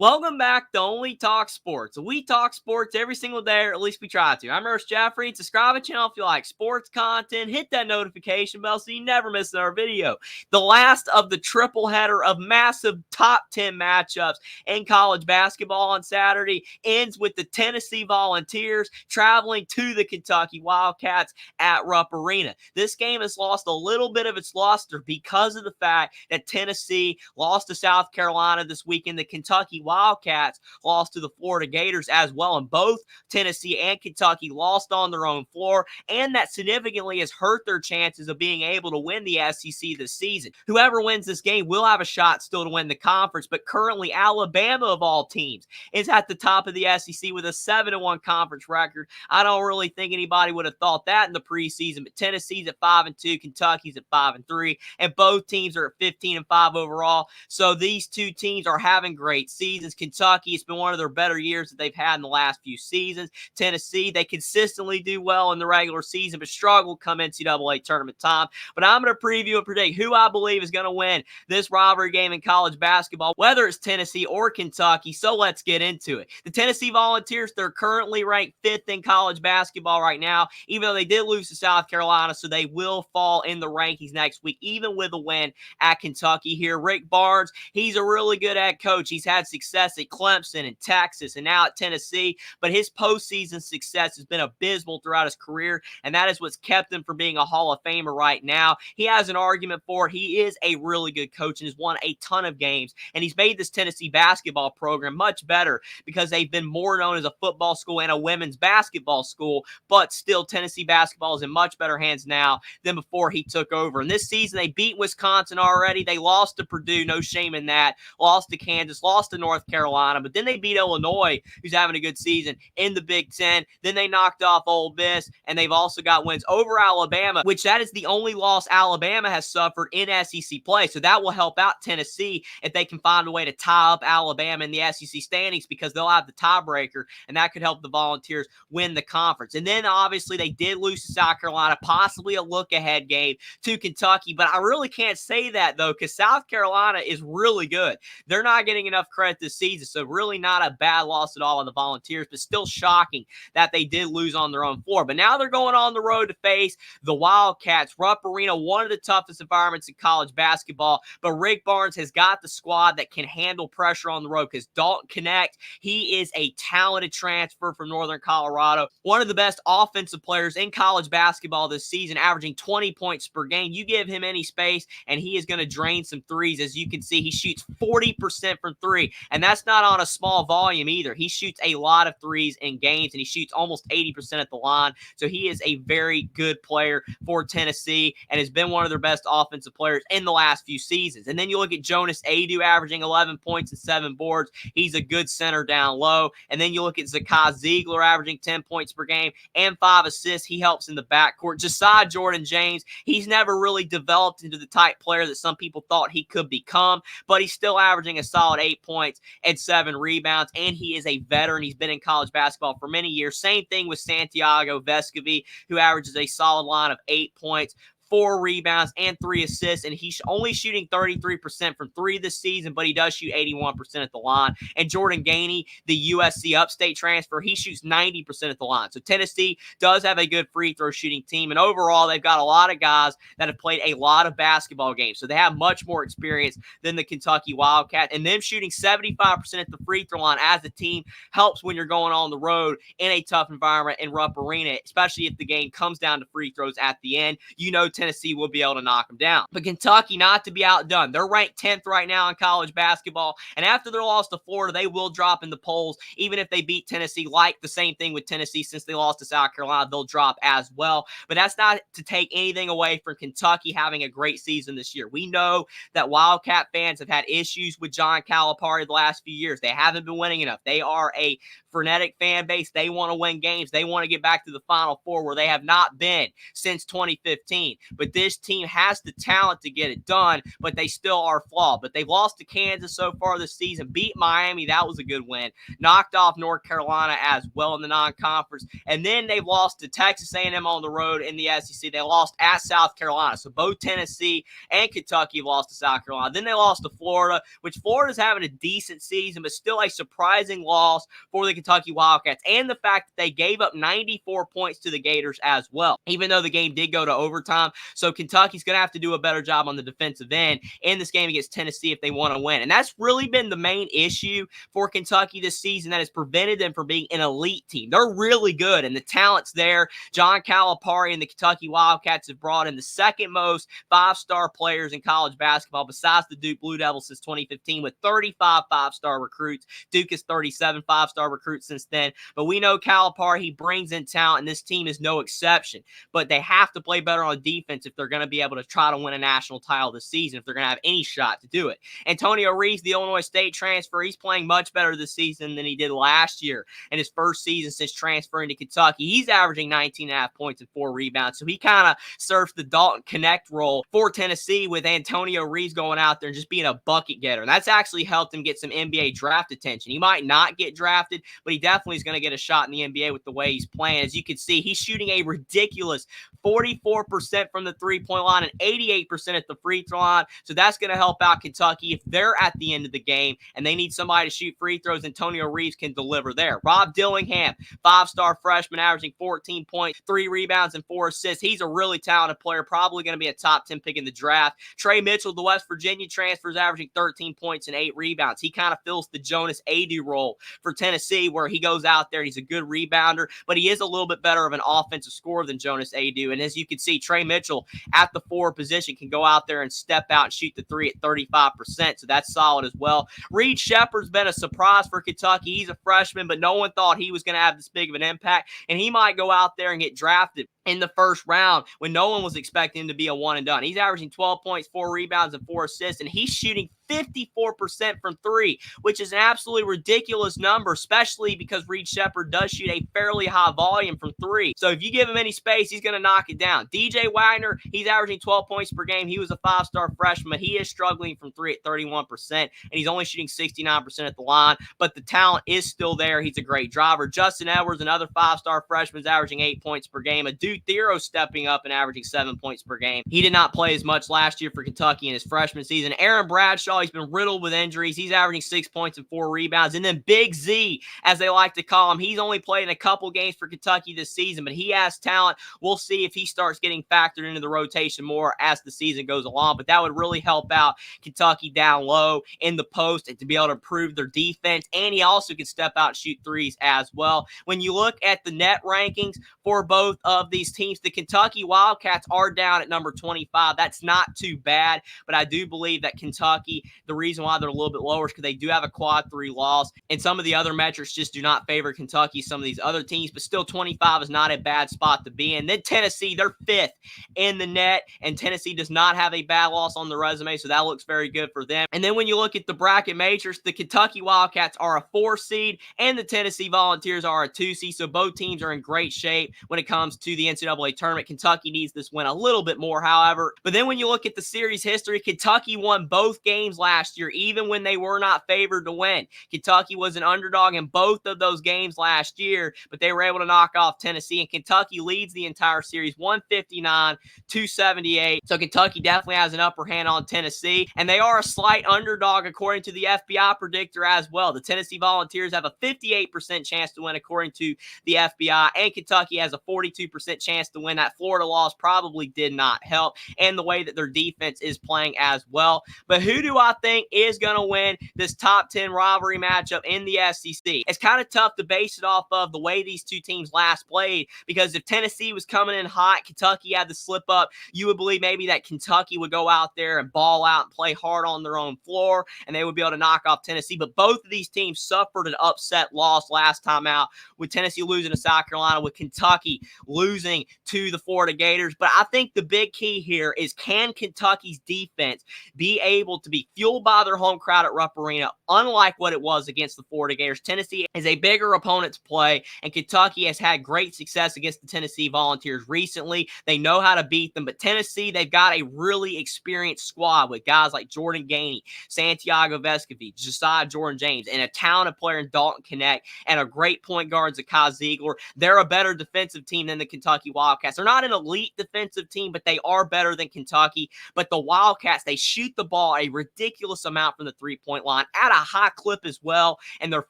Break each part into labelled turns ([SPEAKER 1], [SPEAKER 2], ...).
[SPEAKER 1] Welcome back to Only Talk Sports. We talk sports every single day, or at least we try to. I'm Ernest Jeffrey. Subscribe to the channel if you like sports content. Hit that notification bell so you never miss another video. The last of the triple header of massive top 10 matchups in college basketball on Saturday ends with the Tennessee Volunteers traveling to the Kentucky Wildcats at Rupp Arena. This game has lost a little bit of its luster because of the fact that Tennessee lost to South Carolina this weekend. The Kentucky Wildcats lost to the Florida Gators as well, and both Tennessee and Kentucky lost on their own floor, and that significantly has hurt their chances of being able to win the SEC this season. Whoever wins this game will have a shot still to win the conference, but currently Alabama, of all teams, is at the top of the SEC with a 7-1 conference record. I don't really think anybody would have thought that in the preseason, but Tennessee's at 5-2, Kentucky's at 5-3, and both teams are at 15-5 overall. So these two teams are having great seasons. Kentucky, it's been one of their better years that they've had in the last few seasons. Tennessee, they consistently do well in the regular season, but struggle come NCAA tournament time. But I'm going to preview and predict who I believe is going to win this rivalry game in college basketball, whether it's Tennessee or Kentucky. So let's get into it. The Tennessee Volunteers, they're currently ranked 5th in college basketball right now, even though they did lose to South Carolina, so they will fall in the rankings next week, even with a win at Kentucky here. Rick Barnes, he's a really good head coach. He's had success at Clemson and Texas and now at Tennessee, but his postseason success has been abysmal throughout his career, and that is what's kept him from being a Hall of Famer right now. He has an argument for it. He is a really good coach and has won a ton of games, and he's made this Tennessee basketball program much better because they've been more known as a football school and a women's basketball school, but still Tennessee basketball is in much better hands now than before he took over. And this season, they beat Wisconsin already. They lost to Purdue, no shame in that. Lost to Kansas, lost to North Carolina, but then they beat Illinois, who's having a good season in the Big Ten. Then they knocked off Ole Miss, and they've also got wins over Alabama, which that is the only loss Alabama has suffered in SEC play. So that will help out Tennessee if they can find a way to tie up Alabama in the SEC standings, because they'll have the tiebreaker, and that could help the Volunteers win the conference. And then obviously they did lose to South Carolina, possibly a look-ahead game to Kentucky, but I really can't say that though, because South Carolina is really good. They're not getting enough credit this season, so really not a bad loss at all on the Volunteers, but still shocking that they did lose on their own floor. But now they're going on the road to face the Wildcats. Rupp Arena, one of the toughest environments in college basketball, but Rick Barnes has got the squad that can handle pressure on the road, because Dalton Knecht, he is a talented transfer from Northern Colorado, one of the best offensive players in college basketball this season, averaging 20 points per game. You give him any space, and he is going to drain some threes. As you can see, he shoots 40% from three, and that's not on a small volume either. He shoots a lot of threes in games, and he shoots almost 80% at the line, so he is a very good player for Tennessee and has been one of their best offensive players in the last few seasons. And then you look at Jonas Adu averaging 11 points and 7 boards. He's a good center down low. And then you look at Zakai Ziegler averaging 10 points per game and 5 assists. He helps in the backcourt. Josiah Jordan James, he's never really developed into the type player that some people thought he could become, but he's still averaging a solid 8 points and 7 rebounds, and he is a veteran. He's been in college basketball for many years. Same thing with Santiago Vescovi, who averages a solid line of 8 points, 4 rebounds, and 3 assists, and he's only shooting 33% from 3 this season, but he does shoot 81% at the line. And Jordan Gainey, the USC upstate transfer, he shoots 90% at the line. So Tennessee does have a good free throw shooting team, and overall, they've got a lot of guys that have played a lot of basketball games, so they have much more experience than the Kentucky Wildcat, and them shooting 75% at the free throw line as a team helps when you're going on the road in a tough environment in Rupp Arena, especially if the game comes down to free throws at the end. You know Tennessee will be able to knock them down. But Kentucky, not to be outdone. They're ranked 10th right now in college basketball, and after their loss to Florida, they will drop in the polls. Even if they beat Tennessee, like the same thing with Tennessee, since they lost to South Carolina, they'll drop as well. But that's not to take anything away from Kentucky having a great season this year. We know that Wildcat fans have had issues with John Calipari the last few years. They haven't been winning enough. They are a frenetic fan base. They want to win games. They want to get back to the Final Four, where they have not been since 2015. but this team has the talent to get it done, but they still are flawed. But they've lost to Kansas so far this season, beat Miami. That was a good win. Knocked off North Carolina as well in the non-conference. And then they've lost to Texas A&M on the road in the SEC. They lost at South Carolina. So both Tennessee and Kentucky have lost to South Carolina. Then they lost to Florida, which Florida's having a decent season, but still a surprising loss for the Kentucky Wildcats. And the fact that they gave up 94 points to the Gators as well, even though the game did go to overtime. So Kentucky's going to have to do a better job on the defensive end in this game against Tennessee if they want to win. And that's really been the main issue for Kentucky this season that has prevented them from being an elite team. They're really good, and the talent's there. John Calipari and the Kentucky Wildcats have brought in the second most five-star players in college basketball besides the Duke Blue Devils since 2015 with 35 five-star recruits. Duke is 37 five-star recruits since then. But we know Calipari, he brings in talent, and this team is no exception. But they have to play better on defense if they're going to be able to try to win a national title this season, if they're going to have any shot to do it. Antonio Reeves, the Illinois State transfer, he's playing much better this season than he did last year in his first season since transferring to Kentucky. He's averaging 19.5 points and 4 rebounds. So he kind of surfs the Dalton Knecht role for Tennessee with Antonio Reeves going out there and just being a bucket getter. And that's actually helped him get some NBA draft attention. He might not get drafted, but he definitely is going to get a shot in the NBA with the way he's playing. As you can see, he's shooting a ridiculous 44% from the three-point line and 88% at the free throw line. So that's going to help out Kentucky if they're at the end of the game and they need somebody to shoot free throws. Antonio Reeves can deliver there. Rob Dillingham, five-star freshman, averaging 14 points, 3 rebounds, and 4 assists. He's a really talented player, probably going to be a top 10 pick in the draft. Trey Mitchell, the West Virginia transfer, is averaging 13 points and 8 rebounds. He kind of fills the Jonas Adu role for Tennessee, where he goes out there, he's a good rebounder, but he is a little bit better of an offensive scorer than Jonas Adu. And as you can see, Trey Mitchell at the 4 position can go out there and step out and shoot the 3 at 35%, so that's solid as well. Reed Sheppard's been a surprise for Kentucky. He's a freshman, but no one thought he was going to have this big of an impact, and he might go out there and get drafted in the first round when no one was expecting him to be a one and done. He's averaging 12 points, 4 rebounds, and 4 assists, and he's shooting 54% from 3, which is an absolutely ridiculous number, especially because Reed Sheppard does shoot a fairly high volume from 3. So if you give him any space, he's going to knock it down. DJ Wagner, he's averaging 12 points per game. He was a 5-star freshman, but he is struggling from 3 at 31%, and he's only shooting 69% at the line, but the talent is still there. He's a great driver. Justin Edwards, another 5-star freshman, is averaging 8 points per game. A Duke Thero stepping up and averaging 7 points per game. He did not play as much last year for Kentucky in his freshman season. Aaron Bradshaw, he's been riddled with injuries. He's averaging 6 points and 4 rebounds. And then Big Z, as they like to call him, he's only played in a couple games for Kentucky this season, but he has talent. We'll see if he starts getting factored into the rotation more as the season goes along, but that would really help out Kentucky down low in the post and to be able to improve their defense. And he also can step out and shoot threes as well. When you look at the net rankings for both of these teams, the Kentucky Wildcats are down at number 25. That's not too bad, but I do believe that Kentucky, the reason why they're a little bit lower is because they do have a quad 3 loss, and some of the other metrics just do not favor Kentucky, some of these other teams, but still 25 is not a bad spot to be in. Then Tennessee, they're 5th in the net, and Tennessee does not have a bad loss on the resume, so that looks very good for them. And then when you look at the bracket matrix, the Kentucky Wildcats are a 4 seed, and the Tennessee Volunteers are a 2 seed, so both teams are in great shape when it comes to the NCAA tournament. Kentucky needs this win a little bit more, however. But then when you look at the series history, Kentucky won both games last year, even when they were not favored to win. Kentucky was an underdog in both of those games last year, but they were able to knock off Tennessee, and Kentucky leads the entire series 159-78. So Kentucky definitely has an upper hand on Tennessee, and they are a slight underdog according to the FBI predictor as well. The Tennessee Volunteers have a 58% chance to win according to the FBI, and Kentucky has a 42% chance to win. That Florida loss probably did not help, and the way that their defense is playing as well. But who do I think is going to win this top 10 rivalry matchup in the SEC? It's kind of tough to base it off of the way these two teams last played, because if Tennessee was coming in hot, Kentucky had to slip up, you would believe maybe that Kentucky would go out there and ball out and play hard on their own floor, and they would be able to knock off Tennessee. But both of these teams suffered an upset loss last time out, with Tennessee losing to South Carolina, with Kentucky losing to the Florida Gators. But I think the big key here is, can Kentucky's defense be able to be fueled by their home crowd at Rupp Arena, unlike what it was against the Florida Gators. Tennessee is a bigger opponent to play, and Kentucky has had great success against the Tennessee Volunteers recently. They know how to beat them, but Tennessee, they've got a really experienced squad with guys like Jordan Gainey, Santiago Vescovi, Josiah Jordan-James, and a talented player in Dalton Knecht, and a great point guard, Zakai Ziegler. They're a better defensive team than the Kentucky Wildcats. They're not an elite defensive team, but they are better than Kentucky. But the Wildcats, they shoot the ball a ridiculous amount from the three-point line at a high clip as well, and their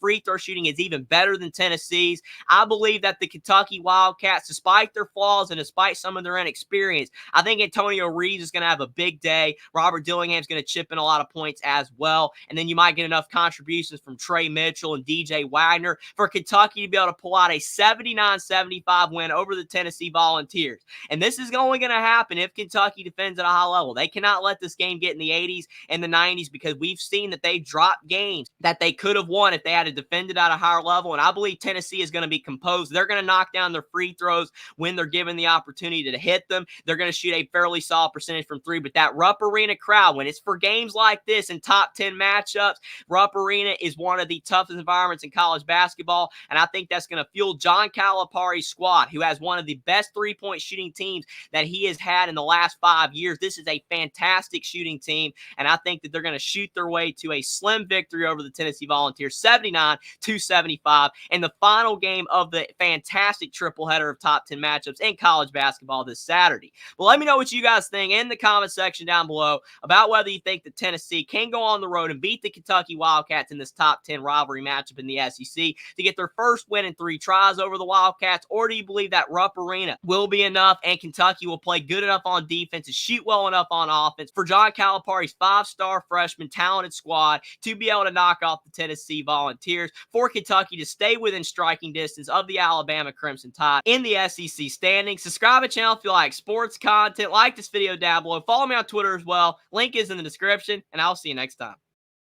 [SPEAKER 1] free throw shooting is even better than Tennessee's. I believe that the Kentucky Wildcats, despite their flaws and despite some of their inexperience, I think Antonio Reeves is going to have a big day. Robert Dillingham's going to chip in a lot of points as well, and then you might get enough contributions from Trey Mitchell and DJ Wagner for Kentucky to be able to pull out a 79-75 win over the Tennessee Volunteers. And this is only going to happen if Kentucky defends at a high level. They cannot let this game get in the 80s and the 90s, because we've seen that they've dropped games that they could have won if they had to defend it at a higher level. And I believe Tennessee is going to be composed. They're going to knock down their free throws when they're given the opportunity to hit them. They're going to shoot a fairly solid percentage from three. But that Rupp Arena crowd, when it's for games like this and top 10 matchups, Rupp Arena is one of the toughest environments in college basketball. And I think that's going to fuel John Calipari's squad, who has one of the best three-point shooting teams that he has had in the last 5 years. This is a fantastic shooting team, and I think that they're going to shoot their way to a slim victory over the Tennessee Volunteers, 79-75, in the final game of the fantastic triple header of top 10 matchups in college basketball this Saturday. But let me know what you guys think in the comment section down below about whether you think that Tennessee can go on the road and beat the Kentucky Wildcats in this top 10 rivalry matchup in the SEC to get their first win in 3 tries over the Wildcats, or do you believe that Rupp Arena will be enough and Kentucky will play good enough on defense and shoot well enough on offense for John Calipari's 5-star freshman talented squad to be able to knock off the Tennessee Volunteers, for Kentucky to stay within striking distance of the Alabama Crimson Tide in the SEC standings? Subscribe to the channel if you like sports content. Like this video down below. Follow me on Twitter as well. Link is in the description, and I'll see you next time.